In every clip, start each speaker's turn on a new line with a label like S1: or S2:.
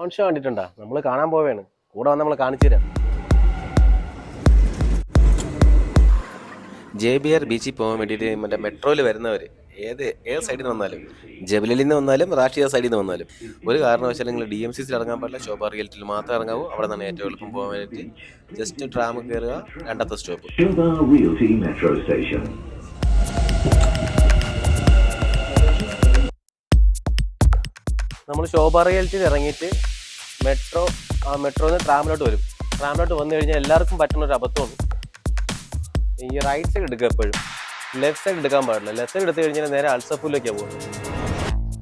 S1: Drone show കണ്ടിട്ടുണ്ടോ? നമ്മൾ കാണാൻ പോവുകയാണ്. കൂടെ വന്ന് നമ്മൾ കാണിച്ചു തരാം. JBR ബീച്ചിൽ പോകാൻ വേണ്ടിയിട്ട് മറ്റേ മെട്രോയിൽ വരുന്നവർ ഏത് സൈഡിൽ നിന്ന് വന്നാലും, ജബലിൽ നിന്ന് വന്നാലും റാഷിയ സൈഡിൽ നിന്ന് വന്നാലും ഒരു കാരണവശാലും നിങ്ങൾ DMCC ഇറങ്ങാൻ പാടില്ല. ശോഭ റിയൽറ്റിയിൽ മാത്രമേ ഇറങ്ങാവൂ. അവിടെ നിന്നാണ് ഏറ്റവും എളുപ്പം പോകാൻ വേണ്ടിയിട്ട്. ജസ്റ്റ് ട്രാം കയറുക, രണ്ടാമത്തെ സ്റ്റോപ്പ്. നമ്മൾ ശോഭ റിയൽറ്റിയിൽ ഇറങ്ങിയിട്ട് മെട്രോന്ന് ട്രാമിലോട്ട് വരും. ട്രാമിലോട്ട് വന്നു കഴിഞ്ഞാൽ എല്ലാവർക്കും പറ്റുന്ന ഒരു അബദ്ധമാണ് ഈ റൈറ്റ് സൈഡ് എടുക്കുക. എപ്പോഴും ലെഫ്റ്റ് സൈഡ് എടുക്കാൻ പാടില്ല. ലെഫ്റ്റ് സൈഡ് എടുത്തു കഴിഞ്ഞാൽ നേരെ അൽസഫൂരിലേക്കാണ് പോകുന്നത്.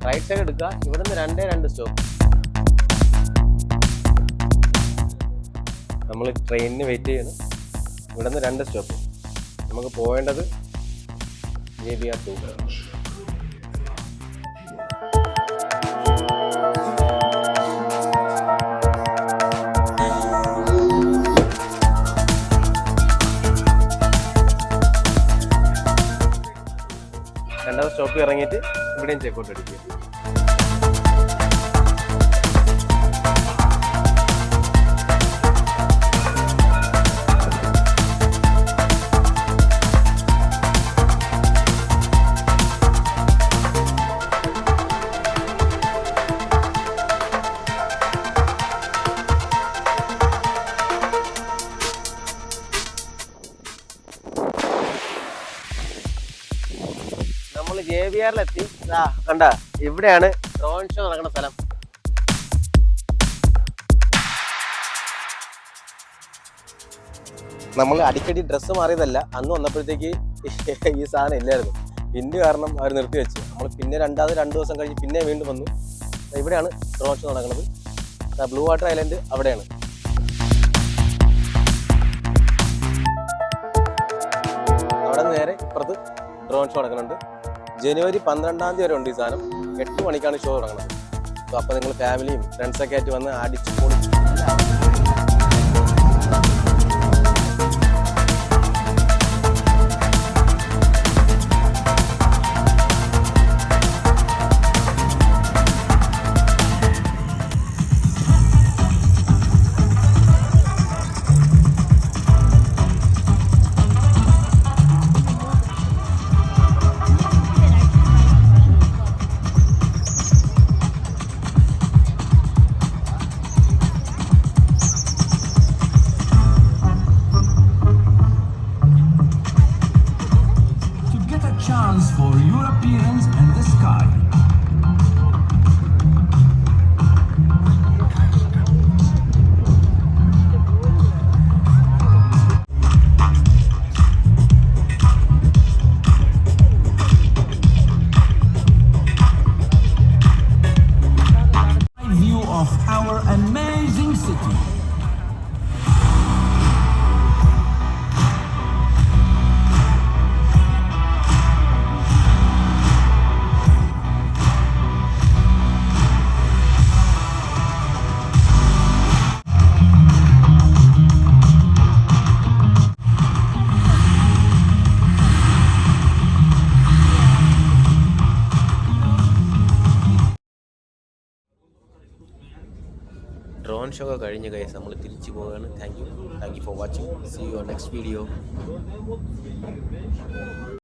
S1: റൈറ്റ് സൈഡ് എടുക്കുക. ഇവിടെ നിന്ന് 2 സ്റ്റോപ്പ്. നമ്മൾ ട്രെയിനിന് വെയിറ്റ് ചെയ്യണം. ഇവിടെ നിന്ന് 2 സ്റ്റോപ്പ്. നമുക്ക് പോകേണ്ടത് JBR 2. രണ്ടാമത്തെ സ്റ്റോപ്പിൽ ഇറങ്ങിയിട്ട് ഇവിടെയും ചെക്കൗട്ട് അടിക്കുക. നമ്മൾ JBRലെത്തി. കണ്ട, ഇവിടെയാണ് ഡ്രോൺ ഷോ നടക്കുന്ന സ്ഥലം. നമ്മൾ അടിക്കടി ഡ്രസ്സ് മാറിയതല്ല. അന്ന് വന്നപ്പോഴത്തേക്ക് ഈ സാധനം ഇല്ലായിരുന്നു. പിന്ന് കാരണം അവർ നിർത്തി വെച്ചു. നമ്മൾ പിന്നെ 2 ദിവസം കഴിഞ്ഞ് പിന്നെ വീണ്ടും വന്നു. ഇവിടെയാണ് ഡ്രോൺ ഷോ നടക്കുന്നത്. ബ്ലൂ വാട്ടർ ഐലൻഡ് അവിടെയാണ്. അവിടെ നേരെ ഇപ്പുറത്ത് ഡ്രോൺ ഷോ നടക്കുന്നുണ്ട്. ജനുവരി 12 വരെ ഉണ്ട് ഈ സാധനം. 8 മണിക്കാണ് ഷോ തുടങ്ങുന്നത്. അപ്പോൾ നിങ്ങൾ ഫാമിലിയും ഫ്രണ്ട്സൊക്കെ ആയിട്ട് വന്ന് അടിച്ച് പൊളിച്ച്.
S2: Chance for Europeans and the sky. View of our amazing city.
S1: Drone show ഒക്കെ കഴിഞ്ഞ ഗൈസ് നമ്മൾ തിരിച്ചു പോവുകയാണ്. Thank you for watching. See you on next video.